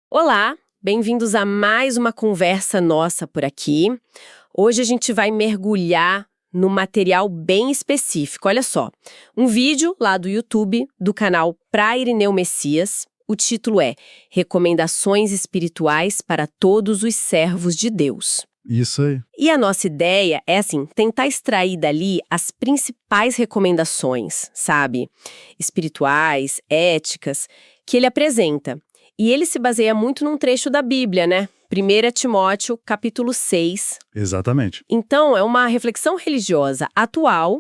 Olá, bem-vindos a mais uma conversa nossa por aqui. Hoje a gente vai mergulhar num material bem específico. Olha só, um vídeo lá do YouTube do canal Pra Irineu Messias. O título é Recomendações Espirituais para Todos os Servos de Deus. Isso aí. E a nossa ideia é, assim, tentar extrair dali as principais recomendações, sabe? Espirituais, éticas, que ele apresenta. E ele se baseia muito num trecho da Bíblia, né? 1 Timóteo, capítulo 6. Exatamente. Então, é uma reflexão religiosa atual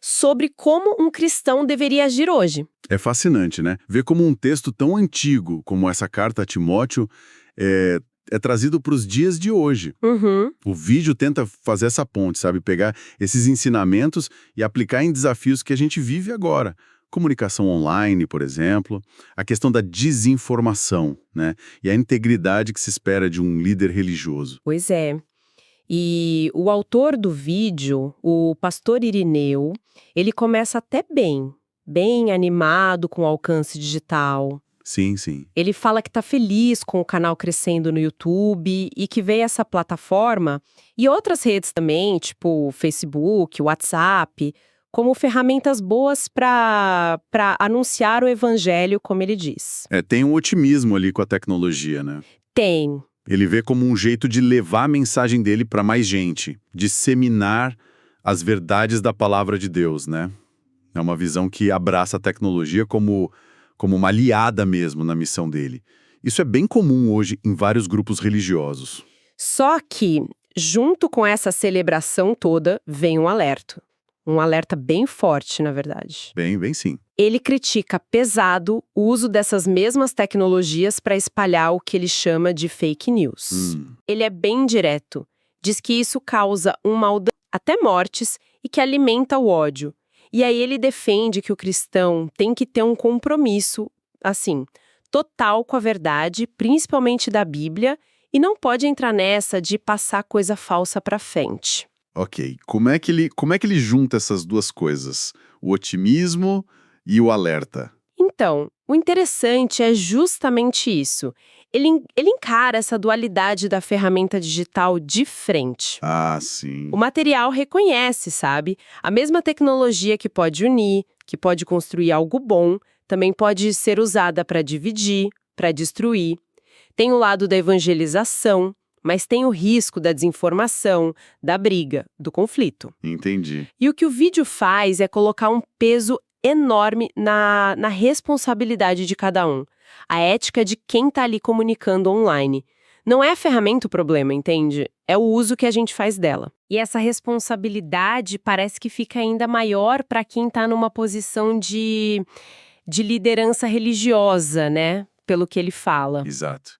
sobre como um cristão deveria agir hoje. É fascinante, né? Ver como um texto tão antigo como essa carta a Timóteo é trazido para os dias de hoje. Uhum. O vídeo tenta fazer essa ponte, sabe? Pegar esses ensinamentos e aplicar em desafios que a gente vive agora. Comunicação online, por exemplo, a questão da desinformação, né? E a integridade que se espera de um líder religioso. Pois é. E o autor do vídeo, o pastor Irineu, ele começa até bem animado com o alcance digital. Sim, sim. Ele fala que está feliz com o canal crescendo no YouTube e que vê essa plataforma e outras redes também, tipo Facebook, WhatsApp, como ferramentas boas para anunciar o evangelho, como ele diz. Tem um otimismo ali com a tecnologia, né? Tem. Ele vê como um jeito de levar a mensagem dele para mais gente, disseminar as verdades da palavra de Deus, né? É uma visão que abraça a tecnologia como uma aliada mesmo na missão dele. Isso é bem comum hoje em vários grupos religiosos. Só que, junto com essa celebração toda, vem um alerta. Um alerta bem forte, na verdade. Bem sim. Ele critica pesado o uso dessas mesmas tecnologias para espalhar o que ele chama de fake news. Ele é bem direto. Diz que isso causa um mal, até mortes, e que alimenta o ódio. E aí ele defende que o cristão tem que ter um compromisso, assim, total com a verdade, principalmente da Bíblia, e não pode entrar nessa de passar coisa falsa para frente. Ok. Como é que ele junta essas duas coisas? O otimismo e o alerta? Então, o interessante é justamente isso. Ele encara essa dualidade da ferramenta digital de frente. Ah, sim. O material reconhece, sabe? A mesma tecnologia que pode unir, que pode construir algo bom, também pode ser usada para dividir, para destruir. Tem o lado da evangelização, mas tem o risco da desinformação, da briga, do conflito. Entendi. E o que o vídeo faz é colocar um peso enorme na responsabilidade de cada um. A ética de quem está ali comunicando online. Não é a ferramenta o problema, entende? É o uso que a gente faz dela. E essa responsabilidade parece que fica ainda maior para quem está numa posição de liderança religiosa, né? Pelo que ele fala. Exato.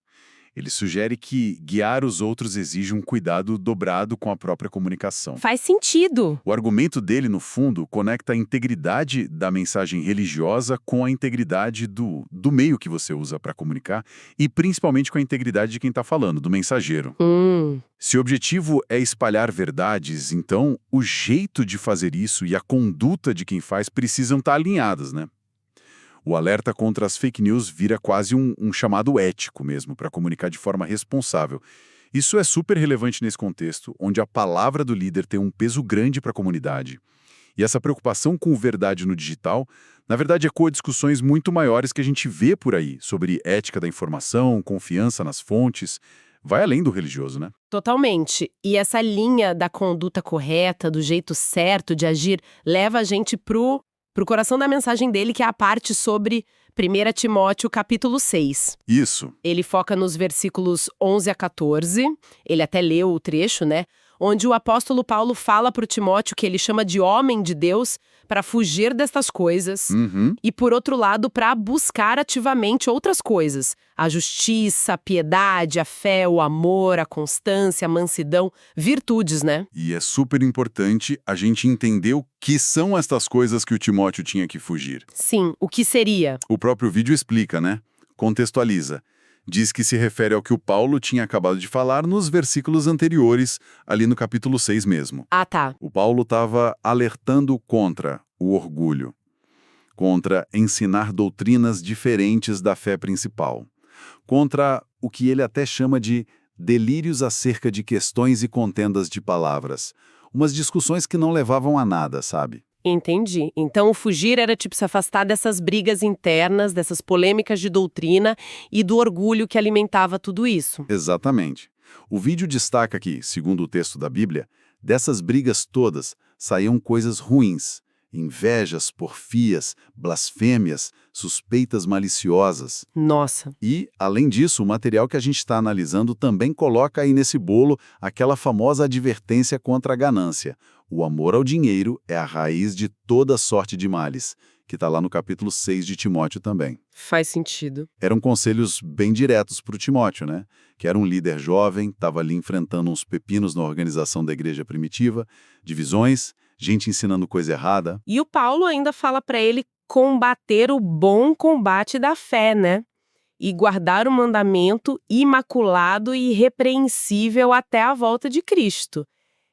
Ele sugere que guiar os outros exige um cuidado dobrado com a própria comunicação. Faz sentido. O argumento dele, no fundo, conecta a integridade da mensagem religiosa com a integridade do meio que você usa para comunicar e principalmente com a integridade de quem está falando, do mensageiro. Se o objetivo é espalhar verdades, então o jeito de fazer isso e a conduta de quem faz precisam estar alinhadas, né? O alerta contra as fake news vira quase um chamado ético mesmo, para comunicar de forma responsável. Isso é super relevante nesse contexto, onde a palavra do líder tem um peso grande para a comunidade. E essa preocupação com verdade no digital, na verdade, ecoa discussões muito maiores que a gente vê por aí, sobre ética da informação, confiança nas fontes. Vai além do religioso, né? Totalmente. E essa linha da conduta correta, do jeito certo de agir, leva a gente pro coração da mensagem dele, que é a parte sobre 1 Timóteo, capítulo 6. Isso. Ele foca nos versículos 11 a 14, ele até leu o trecho, né? Onde o apóstolo Paulo fala para o Timóteo que ele chama de homem de Deus para fugir destas coisas e, por outro lado, para buscar ativamente outras coisas. A justiça, a piedade, a fé, o amor, a constância, a mansidão, virtudes, né? E é super importante a gente entender o que são estas coisas que o Timóteo tinha que fugir. Sim, o que seria? O próprio vídeo explica, né? Contextualiza. Diz que se refere ao que o Paulo tinha acabado de falar nos versículos anteriores, ali no capítulo 6 mesmo. Ah, tá. O Paulo estava alertando contra o orgulho, contra ensinar doutrinas diferentes da fé principal, contra o que ele até chama de delírios acerca de questões e contendas de palavras. Umas discussões que não levavam a nada, sabe? Entendi. Então, o fugir era tipo se afastar dessas brigas internas, dessas polêmicas de doutrina e do orgulho que alimentava tudo isso. Exatamente. O vídeo destaca que, segundo o texto da Bíblia, dessas brigas todas saíam coisas ruins, invejas, porfias, blasfêmias, suspeitas maliciosas. Nossa. E, além disso, o material que a gente está analisando também coloca aí nesse bolo aquela famosa advertência contra a ganância. O amor ao dinheiro é a raiz de toda sorte de males, que está lá no capítulo 6 de Timóteo também. Faz sentido. Eram conselhos bem diretos para o Timóteo, né? Que era um líder jovem, estava ali enfrentando uns pepinos na organização da igreja primitiva, divisões, gente ensinando coisa errada. E o Paulo ainda fala para ele combater o bom combate da fé, né? E guardar o mandamento imaculado e irrepreensível até a volta de Cristo.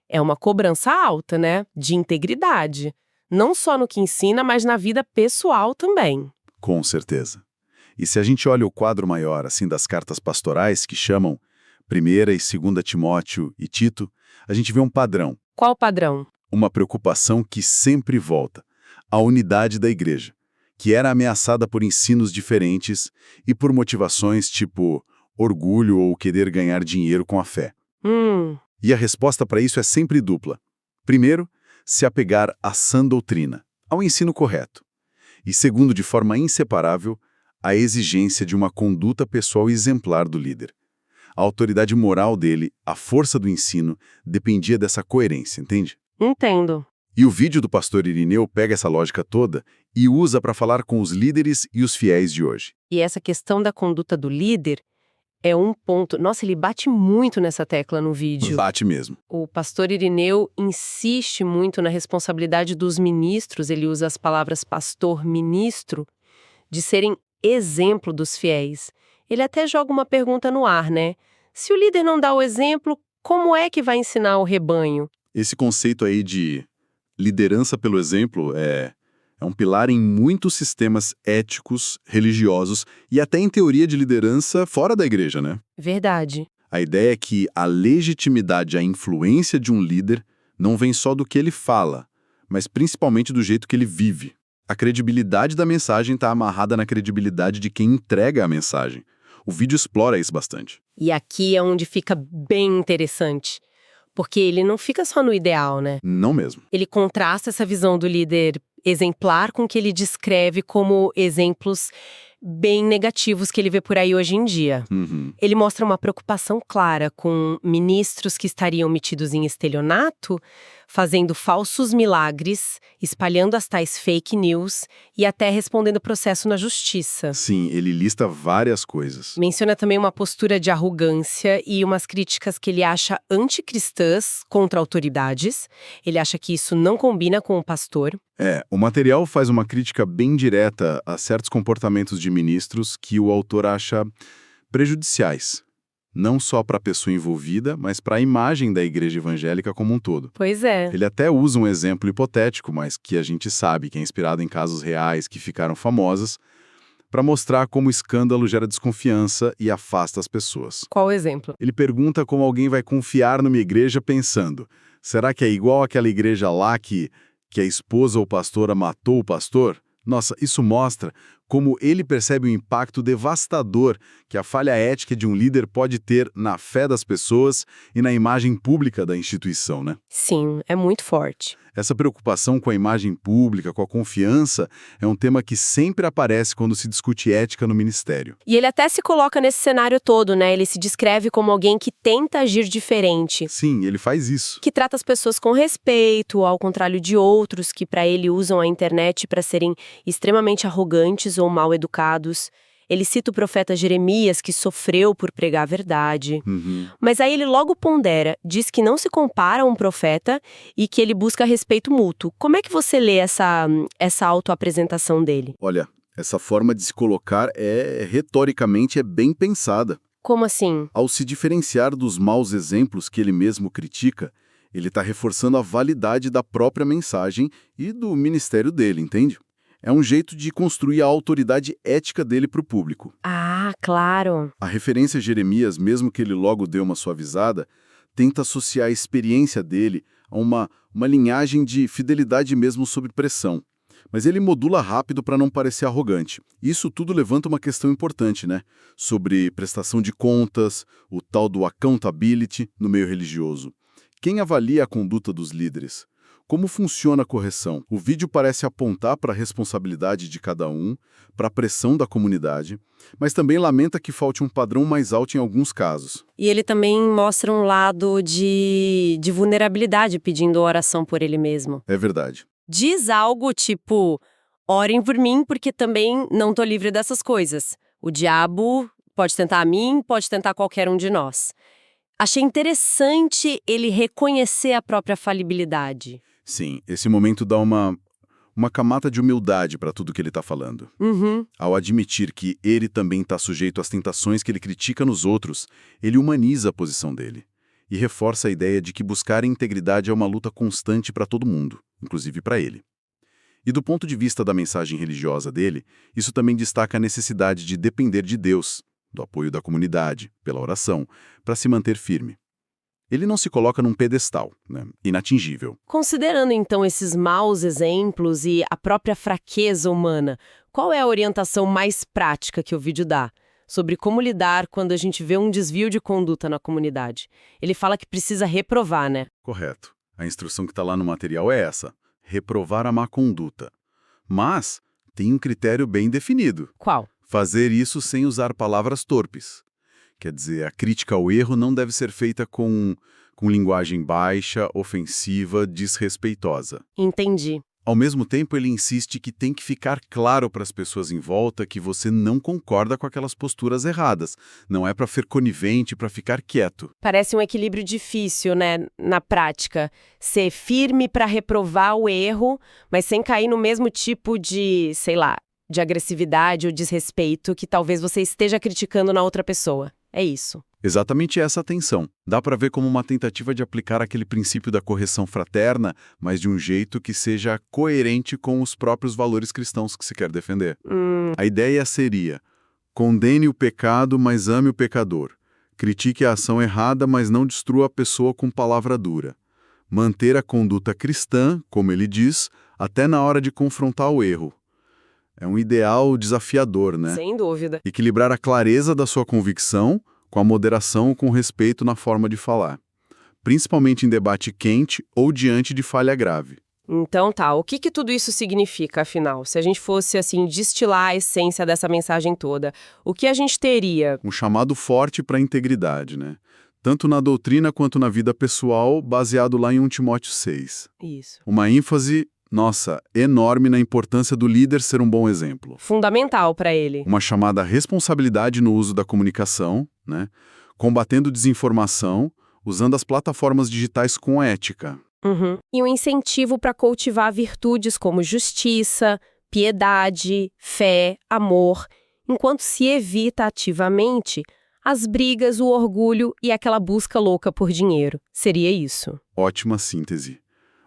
É uma cobrança alta, né? De integridade. Não só no que ensina, mas na vida pessoal também. Com certeza. E se a gente olha o quadro maior, assim, das cartas pastorais, que chamam 1ª e 2ª Timóteo e Tito, a gente vê um padrão. Qual o padrão? Uma preocupação que sempre volta, a unidade da igreja, que era ameaçada por ensinos diferentes e por motivações tipo orgulho ou querer ganhar dinheiro com a fé. E a resposta para isso é sempre dupla. Primeiro, se apegar à sã doutrina, ao ensino correto. E segundo, de forma inseparável, a exigência de uma conduta pessoal exemplar do líder. A autoridade moral dele, a força do ensino, dependia dessa coerência, entende? Entendo. E o vídeo do pastor Irineu pega essa lógica toda e usa para falar com os líderes e os fiéis de hoje. E essa questão da conduta do líder é um ponto... Nossa, ele bate muito nessa tecla no vídeo. Bate mesmo. O pastor Irineu insiste muito na responsabilidade dos ministros, ele usa as palavras pastor-ministro, de serem exemplo dos fiéis. Ele até joga uma pergunta no ar, né? Se o líder não dá o exemplo, como é que vai ensinar o rebanho? Esse conceito aí de liderança pelo exemplo é um pilar em muitos sistemas éticos, religiosos e até em teoria de liderança fora da igreja, né? Verdade. A ideia é que a legitimidade, a influência de um líder não vem só do que ele fala, mas principalmente do jeito que ele vive. A credibilidade da mensagem está amarrada na credibilidade de quem entrega a mensagem. O vídeo explora isso bastante. E aqui é onde fica bem interessante. Porque ele não fica só no ideal, né? Não mesmo. Ele contrasta essa visão do líder exemplar com o que ele descreve como exemplos bem negativos que ele vê por aí hoje em dia. Ele mostra uma preocupação clara com ministros que estariam metidos em estelionato, fazendo falsos milagres, espalhando as tais fake news e até respondendo processo na justiça. Sim, ele lista várias coisas. Menciona também uma postura de arrogância e umas críticas que ele acha anticristãs contra autoridades. Ele acha que isso não combina com o pastor. O material faz uma crítica bem direta a certos comportamentos de ministros que o autor acha prejudiciais. Não só para a pessoa envolvida, mas para a imagem da igreja evangélica como um todo. Pois é. Ele até usa um exemplo hipotético, mas que a gente sabe que é inspirado em casos reais que ficaram famosos, para mostrar como o escândalo gera desconfiança e afasta as pessoas. Qual o exemplo? Ele pergunta como alguém vai confiar numa igreja pensando, será que é igual àquela igreja lá que a esposa ou pastora matou o pastor? Nossa, isso mostra como ele percebe o impacto devastador que a falha ética de um líder pode ter na fé das pessoas e na imagem pública da instituição, né? Sim, é muito forte. Essa preocupação com a imagem pública, com a confiança, é um tema que sempre aparece quando se discute ética no ministério. E ele até se coloca nesse cenário todo, né? Ele se descreve como alguém que tenta agir diferente. Sim, ele faz isso. Que trata as pessoas com respeito, ao contrário de outros que para ele usam a internet para serem extremamente arrogantes ou mal educados. Ele cita o profeta Jeremias, que sofreu por pregar a verdade. Mas aí ele logo pondera, diz que não se compara a um profeta e que ele busca respeito mútuo. Como é que você lê essa autoapresentação dele? Olha, essa forma de se colocar retoricamente bem pensada. Como assim? Ao se diferenciar dos maus exemplos que ele mesmo critica, ele está reforçando a validade da própria mensagem e do ministério dele, entende? É um jeito de construir a autoridade ética dele para o público. Ah, claro. A referência a Jeremias, mesmo que ele logo dê uma suavizada, tenta associar a experiência dele a uma linhagem de fidelidade mesmo sob pressão. Mas ele modula rápido para não parecer arrogante. Isso tudo levanta uma questão importante, né? Sobre prestação de contas, o tal do accountability no meio religioso. Quem avalia a conduta dos líderes? Como funciona a correção? O vídeo parece apontar para a responsabilidade de cada um, para a pressão da comunidade, mas também lamenta que falte um padrão mais alto em alguns casos. E ele também mostra um lado de vulnerabilidade, pedindo oração por ele mesmo. É verdade. Diz algo tipo, orem por mim porque também não tô livre dessas coisas. O diabo pode tentar a mim, pode tentar qualquer um de nós. Achei interessante ele reconhecer a própria falibilidade. Sim, esse momento dá uma camada de humildade para tudo que ele está falando. Uhum. Ao admitir que ele também está sujeito às tentações que ele critica nos outros, ele humaniza a posição dele e reforça a ideia de que buscar a integridade é uma luta constante para todo mundo, inclusive para ele. E do ponto de vista da mensagem religiosa dele, isso também destaca a necessidade de depender de Deus, do apoio da comunidade, pela oração, para se manter firme. Ele não se coloca num pedestal, né, inatingível. Considerando então esses maus exemplos e a própria fraqueza humana, qual é a orientação mais prática que o vídeo dá sobre como lidar quando a gente vê um desvio de conduta na comunidade? Ele fala que precisa reprovar, né? Correto. A instrução que está lá no material é essa: reprovar a má conduta. Mas tem um critério bem definido. Qual? Fazer isso sem usar palavras torpes. Quer dizer, a crítica ao erro não deve ser feita com linguagem baixa, ofensiva, desrespeitosa. Entendi. Ao mesmo tempo, ele insiste que tem que ficar claro para as pessoas em volta que você não concorda com aquelas posturas erradas. Não é para ser conivente, para ficar quieto. Parece um equilíbrio difícil, né, na prática. Ser firme para reprovar o erro, mas sem cair no mesmo tipo de, sei lá, de agressividade ou desrespeito que talvez você esteja criticando na outra pessoa. É isso. Exatamente essa a tensão. Dá para ver como uma tentativa de aplicar aquele princípio da correção fraterna, mas de um jeito que seja coerente com os próprios valores cristãos que se quer defender. A ideia seria: condene o pecado, mas ame o pecador. Critique a ação errada, mas não destrua a pessoa com palavra dura. Manter a conduta cristã, como ele diz, até na hora de confrontar o erro. É um ideal desafiador, né? Sem dúvida. Equilibrar a clareza da sua convicção com a moderação ou com respeito na forma de falar. Principalmente em debate quente ou diante de falha grave. Então tá, o que tudo isso significa, afinal? Se a gente fosse, assim, destilar a essência dessa mensagem toda, o que a gente teria? Um chamado forte para a integridade, né? Tanto na doutrina quanto na vida pessoal, baseado lá em 1 Timóteo 6. Isso. Uma ênfase, nossa, enorme na importância do líder ser um bom exemplo. Fundamental para ele. Uma chamada à responsabilidade no uso da comunicação, né? Combatendo desinformação, usando as plataformas digitais com ética. Uhum. E um incentivo para cultivar virtudes como justiça, piedade, fé, amor, enquanto se evita ativamente as brigas, o orgulho e aquela busca louca por dinheiro. Seria isso. Ótima síntese.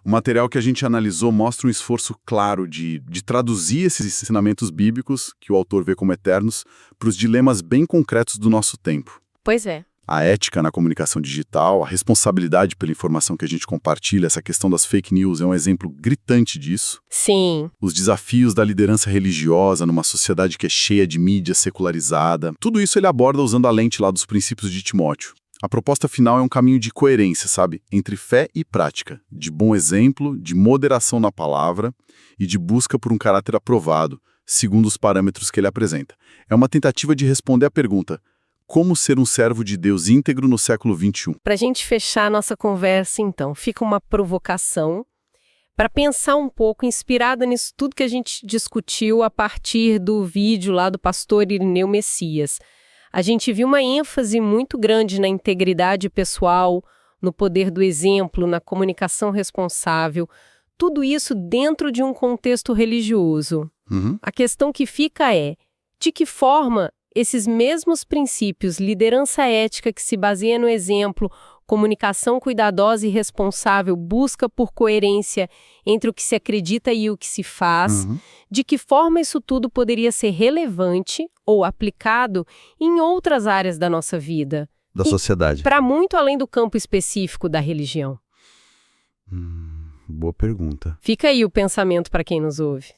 O material que a gente analisou mostra um esforço claro de traduzir esses ensinamentos bíblicos, que o autor vê como eternos, para os dilemas bem concretos do nosso tempo. Pois é. A ética na comunicação digital, a responsabilidade pela informação que a gente compartilha, essa questão das fake news é um exemplo gritante disso. Sim. Os desafios da liderança religiosa numa sociedade que é cheia de mídia secularizada. Tudo isso ele aborda usando a lente lá dos princípios de Timóteo. A proposta final é um caminho de coerência, sabe? Entre fé e prática, de bom exemplo, de moderação na palavra e de busca por um caráter aprovado, segundo os parâmetros que ele apresenta. É uma tentativa de responder à pergunta: como ser um servo de Deus íntegro no século XXI? Para a gente fechar a nossa conversa, então, fica uma provocação para pensar um pouco, inspirada nisso tudo que a gente discutiu a partir do vídeo lá do pastor Irineu Messias. A gente viu uma ênfase muito grande na integridade pessoal, no poder do exemplo, na comunicação responsável, tudo isso dentro de um contexto religioso. A questão que fica é, de que forma esses mesmos princípios, liderança ética que se baseia no exemplo, comunicação cuidadosa e responsável, busca por coerência entre o que se acredita e o que se faz, de que forma isso tudo poderia ser relevante ou aplicado em outras áreas da nossa vida. Da sociedade. Para muito além do campo específico da religião. Boa pergunta. Fica aí o pensamento para quem nos ouve.